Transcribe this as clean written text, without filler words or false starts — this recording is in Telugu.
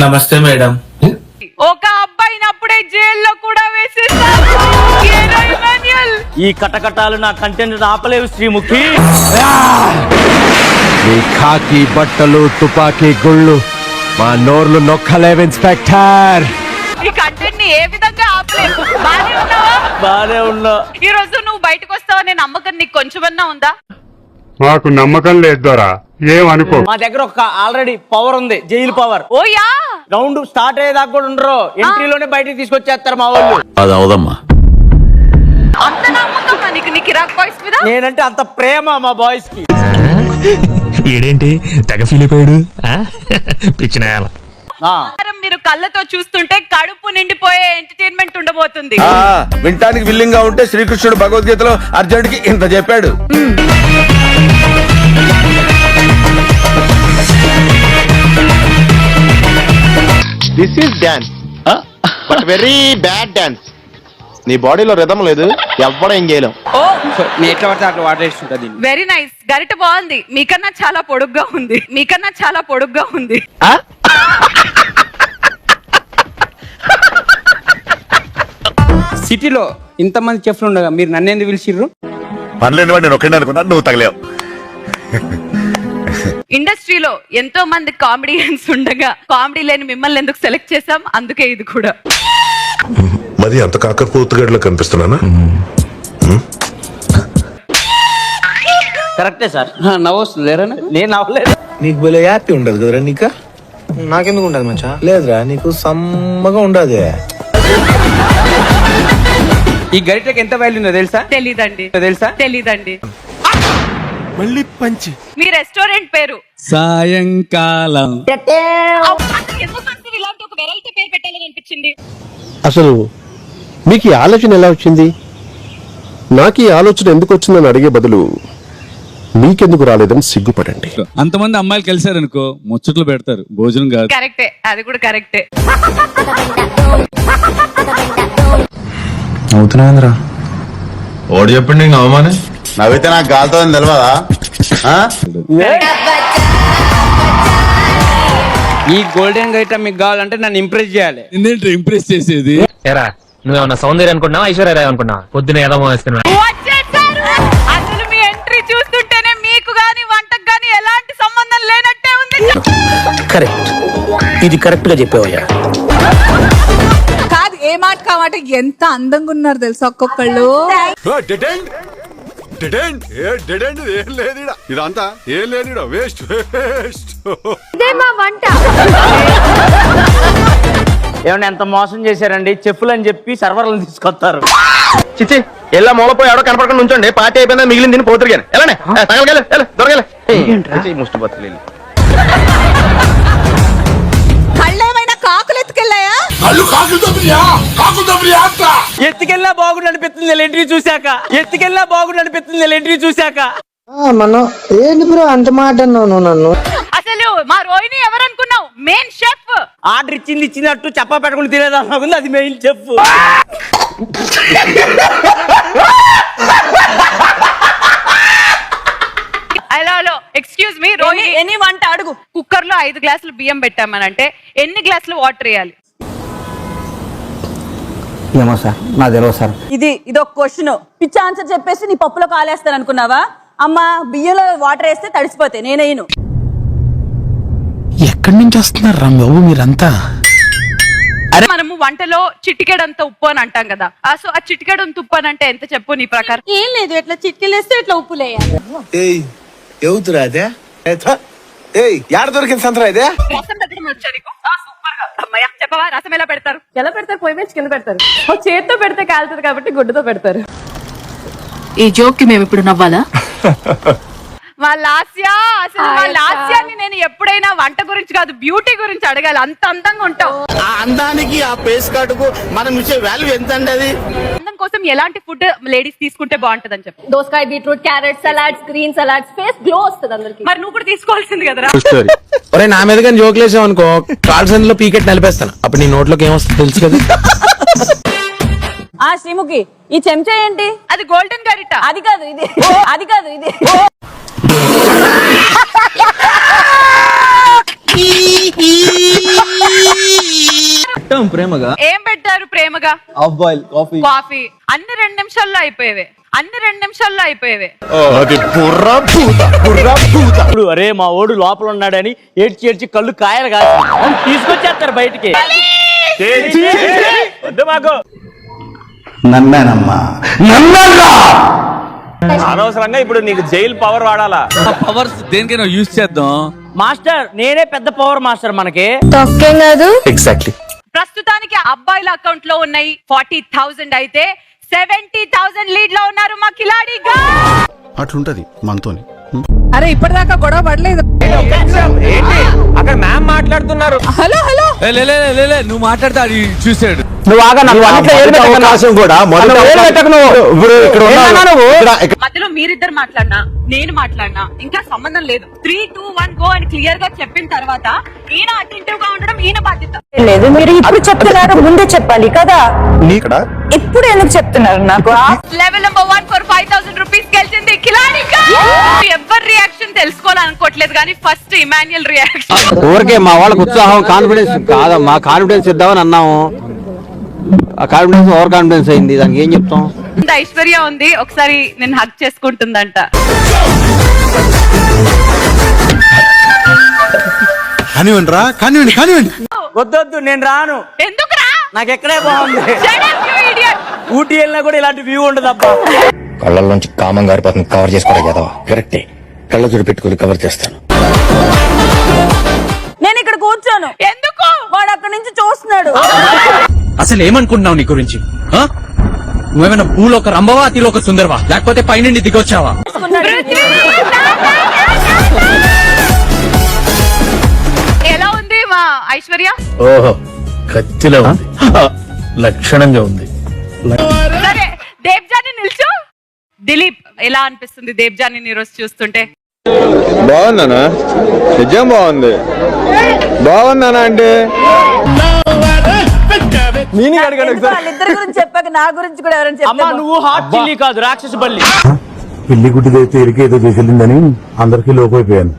నమస్తే మేడం. ఒక అబ్బాయినప్పుడే జైల్లో కూడా వేసేస్తారు. ఈ కటకటాలు నా కంటెంట్ ఆపలేవు శ్రీముఖి. ఈ ఖాకీ బట్టలు తుపాకీ గుళ్ళు మా నోర్లు నొక్కలేవు ఇన్స్పెక్టర్. ఈ కంటెంట్ ని ఏ విధంగా ఆపలేవు. బానే ఉన్నావా? బానే ఉన్నా. ఈ రోజు నువ్వు బయటకు వస్తావనే నమ్మకం నీకు కొంచెమన్నా ఉందా? మాకు నమ్మకం లేదు దొరా, ఏమనుకో. మా దగ్గర ఒక ఆల్రెడీ పవర్ ఉంది, జైలు పవర్. ఓయా రౌండ్ స్టార్ట్ అయ్యేదాకా కూడా ఉండరు, ఎంట్రీలోనే బయటికి తీసుకొచ్చేస్తారు మా వాళ్ళు. అది అవదమ్మా. అంత నమ్మకం నీకు నీ కిరాక్ బాయ్స్ మీద? నేనంటే అంత ప్రేమ మా బాయ్స్ కి. ఏడేంటి తెగ ఫీల్ అయిపోయాడు పిచ్చినాయాల. మీరు కళ్ళతో చూస్తుంటే కడుపు నిండిపోయే ఎంటర్టైన్మెంట్ ఉండబోతుంది. వింటానికి విల్లింగ్ గా ఉంటే శ్రీకృష్ణుడు భగవద్గీతలో అర్జునుడికి ఇంత చెప్పాడు. This is dance, but very bad dance. నీ బాడీలో రిథం లేదు, ఎవ్వడం చేయలేం. ఓ నేను ఎట్లా పడితే అట్లా వాడేస్తుంటది. Very nice. గరిట బాగుంది. మీకన్నా చాలా పొడుగ్గా ఉంది. మీకన్నా చాలా పొడుగ్గా ఉంది. సిటీలో ఇంతమంది చెఫ్లు ఉండగా మీరు నన్ను ఎందుకు పిలిచిర్రు? పనిలేని వాడు నేను ఒక్కడే అనుకున్నా, నువ్వు తగలేవు. ఇండస్ట్రీలో ఎంతో మంది కామెడియన్స్ ఉండగా కామెడీ లేని మిమ్మల్ని ఎందుకు సెలెక్ట్ చేసాం? అందుకే ఇది కూడా. మరి అంత కాకరపోతుగడ్లో కనిపిస్తున్నానా? కరెక్టే సార్. నవ్వొస్తుంది లేరా? నేను నవ్వలేదు. నీకు భలే హ్యాపీ ఉండదు కదరా? నీకా నాకెందుకు ఉండదు మచ్చా? లేదురా, నీకు సమ్మగా ఉండదు. ఈ గరిటకి ఎంత వాల్యూ ఉందో తెలుసా? తెలీదండి. తెలుసా? తెలీదండి. మళ్ళీ పంచి. మీ రెస్టారెంట్ పేరు సాయంకాలం. ఎందుకు ఇలాంటి ఒక వెరైటీ పేరు పెట్టాలని అనిపించింది? అసలు మీకు ఈ ఆలోచన ఎలా వచ్చింది? నాకు ఈ ఆలోచన ఎందుకు వచ్చిందని అడిగే బదులు మీకెందుకు రాలేదని సిగ్గుపడండి. అంతమంది అమ్మాయిలు కలిసారనుకో ముచ్చట్లు పెడతారు, భోజనం కాదు. కరెక్టే, అది కూడా కరెక్టే. అవుతున్నాయంద్రా ఓడి చెప్పండి ఇంకా అవమానే. నవ్వితే నాకు గాలితో తెలియదా? ఈ గోల్డెన్ గరిట మీకు కావాలంటే నన్ను ఇంప్రెస్ చేయాలి. ఏంటంటే ఇంప్రెస్ చేసేది? నువ్వేమన్నా సౌందర్య అనుకున్నావా, ఐశ్వర్య అనుకున్నావా? పొద్దున ఏదో వేసుకున్నా. వచ్చేసారు. అసలు మీ ఎంట్రీ చూస్తుంటేనే మీకు గాని వంటకు గాని ఎలాంటి సంబంధం లేనట్టే ఉంది. కరెక్ట్, ఇది కరెక్ట్ గా చెప్పావయ్యా. కాదు, ఏ మాట కామాట ఎంత అందంగా ఉన్నారు తెలుసా ఒక్కొక్కళ్ళు. ఇదంతా ఏం లేదు, వేస్ట్ వేస్ట్. ఏమన్నా ఎంత మోసం చేశారండి? చెప్పులు అని చెప్పి సర్వర్లను తీసుకొస్తారు. చిచ్చి, ఎలా మూలపోయి ఎవడో కనపడకుండా ఉంచండి. పార్టీ అయిపోయిందా మిగిలింది తిని పోతురు కానీ ఎలానే దొరకలే ముష్టి బతులు. కళ్ళేమైనా కాకులు ఎత్తుకెళ్ళాయా? ఎత్తుకెళ్ళా బాగుండు అనిపిస్తుంది ఎంట్రీ చూశాక. ఎత్తుకెళ్ళా బాగుండు అనిపిస్తుంది ఎంట్రీ చూశాక. మనం ఏంటి బ్రో అంత మాట అన్నావు నన్ను? అసలు మా రోహిణి ఎవరనుకున్నావు? Main chef. ఆర్డర్ ఇచ్చినట్టు చెప్ప పెట్టకుండా తినేదాన్ని, అది main chef. Hello excuse me Rohini, ఎన్ని వంట అడుగు. కుక్కర్ లో 5 గ్లాసులు బియ్యం పెట్టామనంటే ఎన్ని గ్లాసులు వాటర్ వేయాలి? ఏమో సార్, నా తెలియదు సార్. ఇది ఒక క్వశ్చన్. పిచ్చి ఆన్సర్ చెప్పేసి నీ పప్పులో కాలేస్తాను అనుకున్నావా? అమ్మ బియ్యంలో వాటర్ వేస్తే తడిసిపోతే నేనేను. ఎక్కడి నుంచి వస్తున్నారు రా బాబు మీరంతా? మనము వంటలో చిటికెడంత ఉప్పు అని అంటాం కదా. సో ఆ చిటికెడంత ఉప్పు అని అంటే ఎంత చెప్పు నీ ప్రకారం? ఏం లేదు, ఎట్లా చిట్కెళ్ళేస్తే ఇట్లా ఉప్పులేయాలి. ఎవతురా అదే? యాడ దొరికింది సంతరా ఇదే? రసం పెట్టడం వచ్చా నీకు? సూపర్ గా. అమ్మయ్య, చెప్పవా రసం ఎలా పెడతారు? ఎలా పెడతారు? పొయ్యి మీద కింద పెడతారు. చేత్తో పెడితే కాలుతుంది కాబట్టి గుడ్డతో పెడతారు. ఈ జోక్ కి మేము ఇప్పుడు నవ్వాలా? వాళ్ళ హాస్యాన్ని నేను ఎప్పుడైనా వంట గురించి కాదు బ్యూటీ గురించి అడగాలి. అంత అందంగా ఉంటావు. ఆ అందానికి ఆ ఫేస్ కార్డుకు మనం ఇచ్చే వాల్యూ ఎంత అండి? అది అందం కోసం ఎలాంటి ఫుడ్ లేడీస్ తీసుకుంటే బాగుంటది అని చెప్పి? దోసకాయ, beetroot, carrot salads, green salads. Face glow వస్తుంది అందరికి. మరి నువ్వు కూడా తీసుకోవాల్సింది కదరా. ఒరే, నా మీద కానీ జోక్ లేసావు అనుకో, కాల్ సెంటర్ లో పీకెట్ నలిపేస్తాను. అప్పుడు నీ నోట్లోకి ఏమొస్తుంది తెలుసు కదా. శ్రీముఖి, ఈ చెంచా ఏంటి? అది గోల్డెన్ గరిట. అది కాదు ఇది. అది కాదు ఇది. ప్రేమగా ఏం పెట్టారు ప్రేమగా? Half boil coffee. కాఫీ. అన్ని 2 నిమిషాల్లో అయిపోయేవే. ఇప్పుడు అరే మా ఓడు లోపల ఉన్నాడని ఏడ్చి కళ్ళు కాయలు కాదు తీసుకొచ్చేస్తారు బయటికి. వద్దు మాకు అనవసరంగా ఇప్పుడు నీకు జైలు పవర్ వాడాలా? పవర్స్ దేనికైనా యూజ్ చేద్దాం. మాస్టర్ నేనే పెద్ద పవర్ మాస్టర్ మనకి. ఎగ్జాక్ట్లీ. ప్రస్తుతానికి అబ్బాయిల అకౌంట్ లో ఉన్నాయి 40,000 అయితే 70,000 లీడ్ లో ఉన్నారు మా కిలాడిగా. అట్లుంటది మనతోని. అరే ఇప్పటిదాకా గొడవ పడలేదు. అక్కడ మ్యామ్ మాట్లాడుతున్నారు. హలో నువ్వు మాట్లాడితే అది చూసాడు. నువ్వు ఆగా మధ్యలో మీరిద్దరు మాట్లాడినా నేను మాట్లాడినా ఇంకా సంబంధం లేదు. 3, 2, 1 గో అని క్లియర్ గా చెప్పిన తర్వాత ఈయన అటెంటివ్ గా ఉండడం ఈయన బాధ్యత. లేదు మీరు ఇప్పుడు చెప్తున్నారు, ముందే చెప్పాలి కదా. ఇప్పుడు ఎందుకు చెప్తున్నారు నాకు? లెవెల్ నెంబర్ 1 ఫర్ 5,000 రూపీస్ గెలిచింది కిలాడిగా. ఎవరి రియాక్షన్ తెలుసుకోవాలనుకోవట్లేదు కానీ ఫస్ట్ ఇమాన్యుయల్ రియాక్షన్. ఊరికే మా వాళ్ళకి ఉత్సాహం కాన్ఫిడెన్స్ కాదమ్మా, కాన్ఫిడెన్స్ ఇద్దామని అన్నాము. ఆ కాన్ఫిడెన్స్ ఓవర్ కాన్ఫిడెన్స్ అయింది, దానికి ఏం చెప్తాం? ఐశ్వర్య ఉంది, ఒకసారి నేను హగ్ చేసుకుంటుందంట. కానివ్వండి. వద్దొద్దు నేను రాను. ఎందుకురా? నాకు ఎక్కడే బాగుంది. ఊటీ వెళ్ళినా కూడా ఇలాంటి వ్యూ ఉండదు అబ్బా. కళ్ళల్లోంచి కామం గారిపోతుంది, కవర్ చేసుకోవడం కదా. కరెక్టే, కళ్ళ చూడు పెట్టుకుని కవర్ చేస్తాను. నేను ఇక్కడ కూర్చోను. ఎందుకు? వాడు అక్కడి నుంచి చూస్తున్నాడు. అసలు ఏమనుకుంటున్నావు నీ గురించి? నువ్వేమైనా భూలోక రంభవా అతిలోక సుందరవా లేకపోతే పైనుండి దిగొచ్చావా? ఎలా ఉంది మా ఐశ్వర్య? ఓహో కత్తిలో ఉంది, లక్షణంగా ఉంది. సరే దేవ్జాని నిల్చో. దిలీప్ ఎలా అనిపిస్తుంది దేవ్జాని ఈ రోజు చూస్తుంటే? బాగుందనా? నిజం బాగుంది. బాగుందనా అంటే వాళ్ళిద్దరి గురించి చెప్పాక నా గురించి కూడా ఎవరైనా అమ్మా చెప్తే నువ్వు హాట్ చిల్లీ కాదు, రాక్షస బల్లి. పిల్లి గుడ్డి తెరికేదో చేసిందని అందరికీ లోపైపోయాను.